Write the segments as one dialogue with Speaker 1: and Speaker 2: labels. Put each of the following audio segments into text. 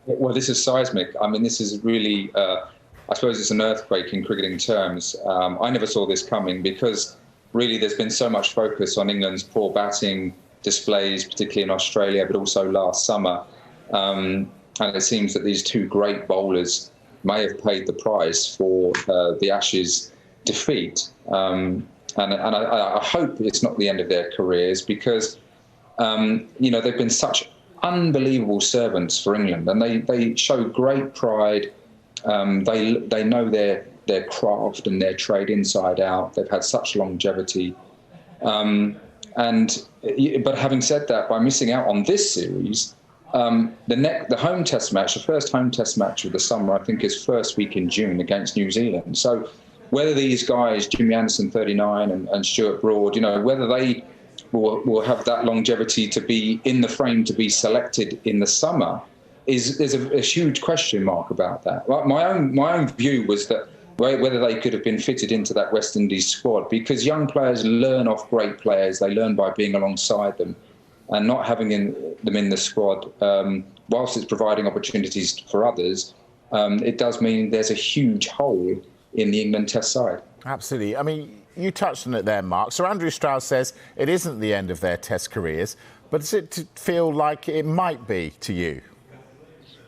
Speaker 1: Well, this is seismic. I mean, this is really, I suppose it's an earthquake in cricketing terms. I never saw this coming because really there's been so much focus on England's poor batting displays, particularly in Australia, but also last summer. And it seems that these two great bowlers may have paid the price for the Ashes defeat. And I hope it's not the end of their careers because, they've been such unbelievable servants for England, and they show great pride. They know their craft and their trade inside out. They've had such longevity. But having said that, by missing out on this series, the home test match, the first home test match of the summer, I think is first week in June against New Zealand. So whether these guys, Jimmy Anderson, 39, and Stuart Broad, whether they will have that longevity to be in the frame to be selected in the summer, there's a huge question mark about that. My own view was that whether they could have been fitted into that West Indies squad, because young players learn off great players. They learn by being alongside them, and not having them in the squad, whilst it's providing opportunities for others, it does mean there's a huge hole in the England Test side.
Speaker 2: Absolutely. I mean, you touched on it there, Mark. Sir Andrew Strauss says it isn't the end of their Test careers, but does it feel like it might be to you?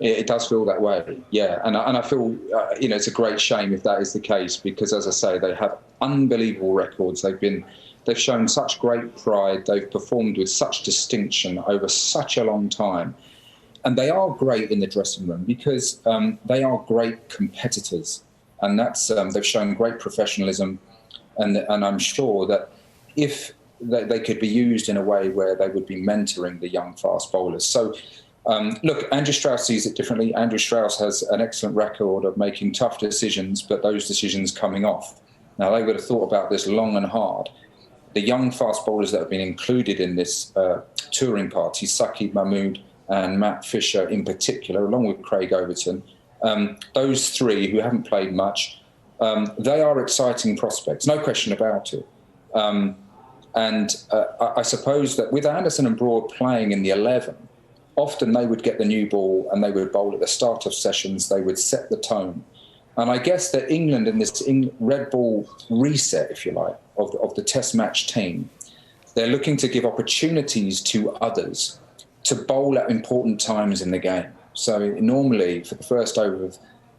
Speaker 1: It does feel that way, yeah. And I feel, it's a great shame if that is the case, because, as I say, they have unbelievable records. They've shown such great pride. They've performed with such distinction over such a long time. And they are great in the dressing room because they are great competitors. And that's they've shown great professionalism. And I'm sure that if they could be used in a way where they would be mentoring the young fast bowlers. So, look, Andrew Strauss sees it differently. Andrew Strauss has an excellent record of making tough decisions, but those decisions coming off. Now, they would have thought about this long and hard. The young fast bowlers that have been included in this touring party, Saqib Mahmood and Matt Fisher in particular, along with Craig Overton, those three who haven't played much, they are exciting prospects, no question about it. I suppose that with Anderson and Broad playing in the 11, often they would get the new ball and they would bowl at the start of sessions. They would set the tone. And I guess that England in this red ball reset, if you like, of the Test match team, they're looking to give opportunities to others to bowl at important times in the game. So normally for the first over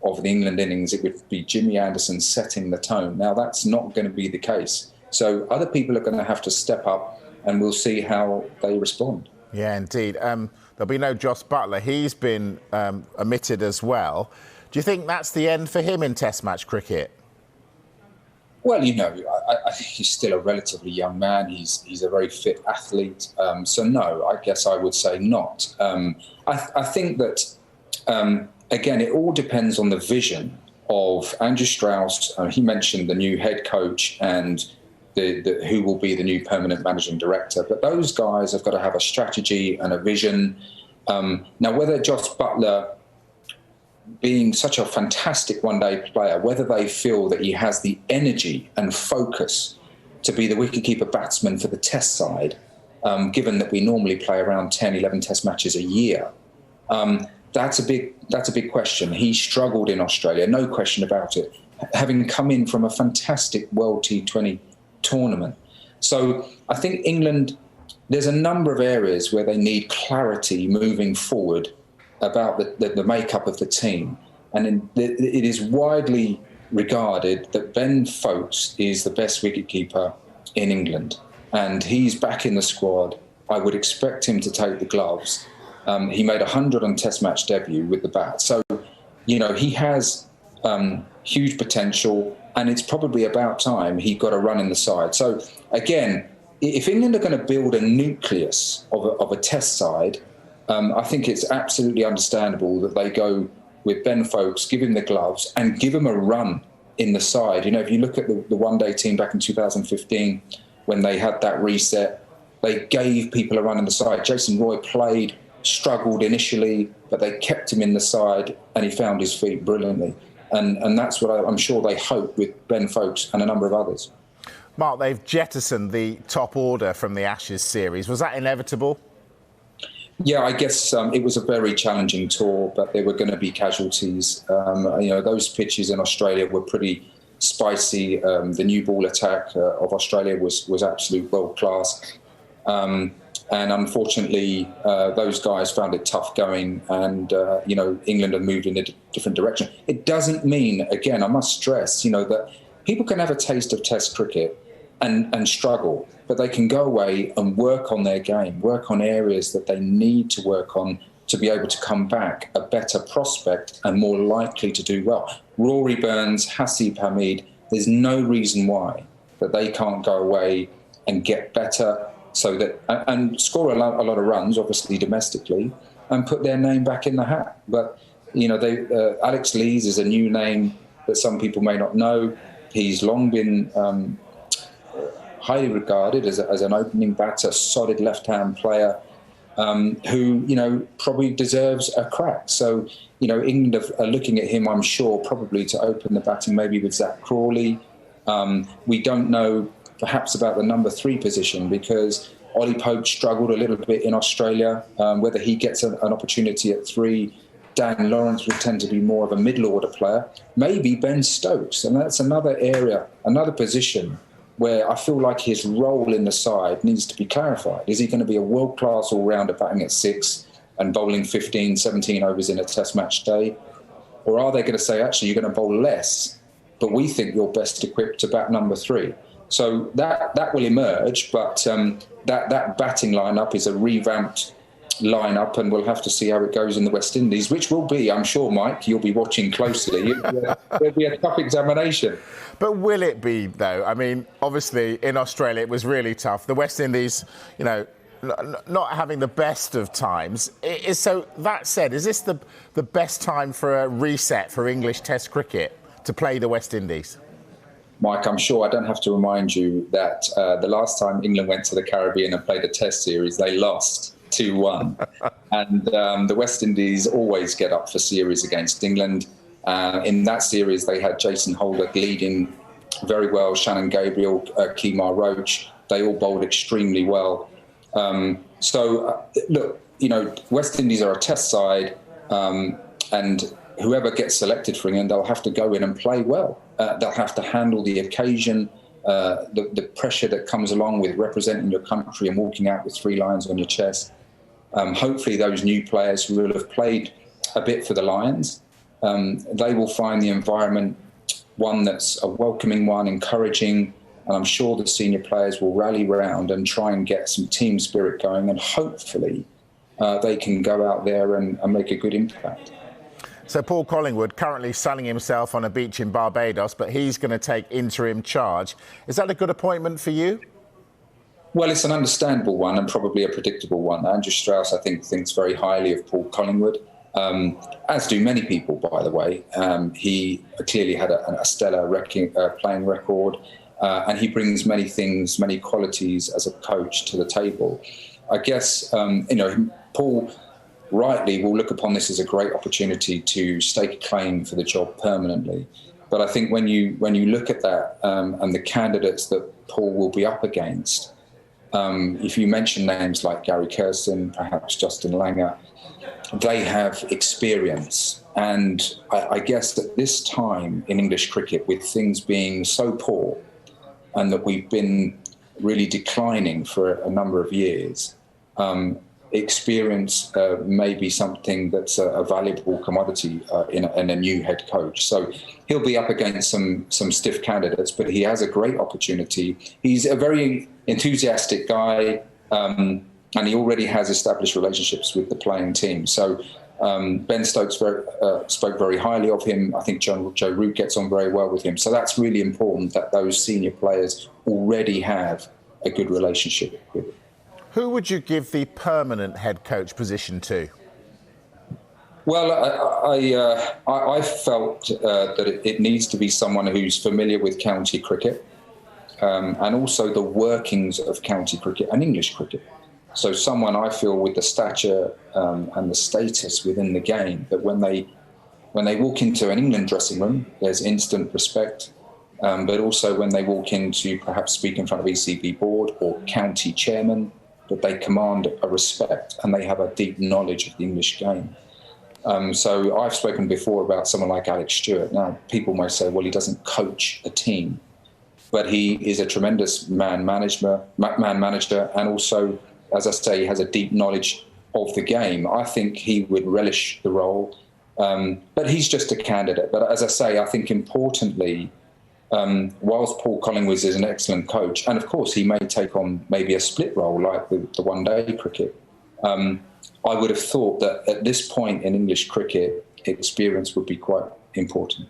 Speaker 1: of the England innings, it would be Jimmy Anderson setting the tone. Now that's not going to be the case. So other people are going to have to step up, and we'll see how they respond.
Speaker 2: Yeah, indeed. There'll be no Joss Buttler. He's been omitted as well. Do you think that's the end for him in Test match cricket?
Speaker 1: Well, I think he's still a relatively young man. He's a very fit athlete. So no, I guess I would say not. I think that, again, it all depends on the vision of Andrew Strauss. He mentioned the new head coach and who will be the new permanent managing director. But those guys have got to have a strategy and a vision. Now, whether Joss Buttler, being such a fantastic one-day player, whether they feel that he has the energy and focus to be the wicketkeeper batsman for the Test side, given that we normally play around 10, 11 Test matches a year, that's a big question. He struggled in Australia, no question about it, having come in from a fantastic World T20 tournament. So I think England, there's a number of areas where they need clarity moving forward about the makeup of the team. And it is widely regarded that Ben Foakes is the best wicketkeeper in England. And he's back in the squad. I would expect him to take the gloves. He made 100 on Test match debut with the bat. So, he has huge potential, and it's probably about time he got a run in the side. So, again, if England are going to build a nucleus of a Test side, I think it's absolutely understandable that they go with Ben Foakes, give him the gloves and give him a run in the side. If you look at the one-day team back in 2015, when they had that reset, they gave people a run in the side. Jason Roy played, struggled initially, but they kept him in the side and he found his feet brilliantly. And that's what I'm sure they hope with Ben Foakes and a number of others.
Speaker 2: Mark, they've jettisoned the top order from the Ashes series. Was that inevitable?
Speaker 1: Yeah, I guess it was a very challenging tour, but there were going to be casualties. Those pitches in Australia were pretty spicy. The new ball attack of Australia was absolute world class. And unfortunately, those guys found it tough going, and England have moved in a different direction. It doesn't mean, again, I must stress, that people can have a taste of Test cricket and struggle, but they can go away and work on their game, work on areas that they need to work on to be able to come back a better prospect and more likely to do well. Rory Burns, Hasib Hamid, there's no reason why that they can't go away and get better so that and score a lot of runs, obviously domestically, and put their name back in the hat. But Alex Lees is a new name that some people may not know. He's long been highly regarded as an opening batter, solid left-hand player who probably deserves a crack. So England are looking at him, I'm sure, probably to open the batting, maybe with Zach Crawley. We don't know perhaps about the number 3 position because Ollie Pope struggled a little bit in Australia. Whether he gets an opportunity at 3, Dan Lawrence would tend to be more of a middle order player. Maybe Ben Stokes, and that's another area, another position where I feel like his role in the side needs to be clarified. Is he going to be a world-class all-rounder batting at 6 and bowling 15, 17 overs in a Test match day? Or are they going to say, actually, you're going to bowl less, but we think you're best equipped to bat number 3? So that will emerge, but that batting lineup is a revamped lineup, and we'll have to see how it goes in the West Indies, which will be, I'm sure, Mike, you'll be watching closely. There'll be a tough examination.
Speaker 2: But will it be, though? I mean, obviously, in Australia, it was really tough. The West Indies, not having the best of times. So that said, is this the best time for a reset for English Test cricket to play the West Indies?
Speaker 1: Mike, I'm sure I don't have to remind you that the last time England went to the Caribbean and played a Test series, they lost 2-1. And the West Indies always get up for series against England. In that series, they had Jason Holder leading very well, Shannon Gabriel, Kemar Roach. They all bowled extremely well. Look, West Indies are a Test side, and whoever gets selected for England, they'll have to go in and play well. They'll have to handle the occasion, the pressure that comes along with representing your country and walking out with 3 lions on your chest. Hopefully those new players who will have played a bit for the Lions, they will find the environment one that's a welcoming one, encouraging, and I'm sure the senior players will rally round and try and get some team spirit going, and hopefully they can go out there and make a good impact.
Speaker 2: So Paul Collingwood currently sunning himself on a beach in Barbados, but he's going to take interim charge. Is that a good appointment for you?
Speaker 1: Well, it's an understandable one and probably a predictable one. Andrew Strauss, I think, thinks very highly of Paul Collingwood, as do many people, by the way. He clearly had a stellar playing record, and he brings many things, many qualities as a coach to the table. I guess, Paul rightly will look upon this as a great opportunity to stake a claim for the job permanently. But I think when you look at that and the candidates that Paul will be up against, if you mention names like Gary Kirsten, perhaps Justin Langer, they have experience. And I guess at this time in English cricket, with things being so poor and that we've been really declining for a number of years, experience may be something that's a valuable commodity in a new head coach. So he'll be up against some stiff candidates, but he has a great opportunity. He's a very enthusiastic guy, and he already has established relationships with the playing team. So Ben Stokes spoke very highly of him. I think Joe Root gets on very well with him. So that's really important that those senior players already have a good relationship with him.
Speaker 2: Who would you give the permanent head coach position to?
Speaker 1: Well, I felt that it needs to be someone who's familiar with county cricket and also the workings of county cricket and English cricket. So someone I feel with the stature and the status within the game that when they walk into an England dressing room, there's instant respect. But also when they walk in to perhaps speak in front of ECB board or county chairman, that they command a respect and they have a deep knowledge of the English game. So I've spoken before about someone like Alex Stewart. Now, people may say, well, he doesn't coach a team, but he is a tremendous man manager, and also, as I say, he has a deep knowledge of the game. I think he would relish the role, but he's just a candidate. But as I say, I think importantly, whilst Paul Collingwood is an excellent coach, and of course he may take on maybe a split role like the one-day cricket, I would have thought that at this point in English cricket, experience would be quite important.